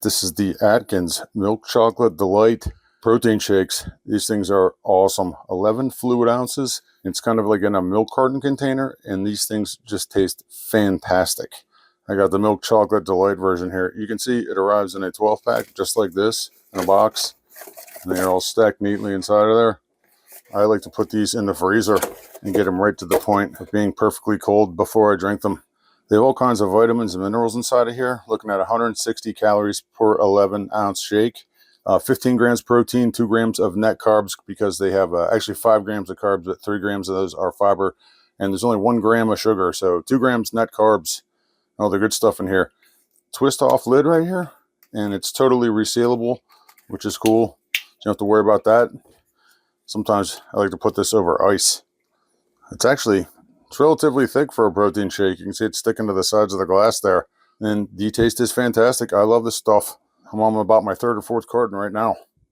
This is the Atkins Milk Chocolate Delight protein shakes. These things are awesome. 11 fluid ounces. It's kind of like in a milk carton container, and these things just taste fantastic. I got the Milk Chocolate Delight version here. You can see it arrives in a 12-pack, just like this, in a box. And they're all stacked neatly inside of there. I like to put these in the freezer and get them right to the point of being perfectly cold before I drink them. They have all kinds of vitamins and minerals inside of here. Looking at 160 calories per 11-ounce shake. 15 grams protein, 2 grams of net carbs, because they have actually 5 grams of carbs, but 3 grams of those are fiber. And there's only 1 gram of sugar, so 2 grams net carbs. All the good stuff in here. Twist off lid right here, and it's totally resealable, which is cool. So you don't have to worry about that. Sometimes I like to put this over ice. It's relatively thick for a protein shake. You can see it sticking to the sides of the glass there. And the taste is fantastic. I love this stuff. I'm on about my 3rd or 4th carton right now.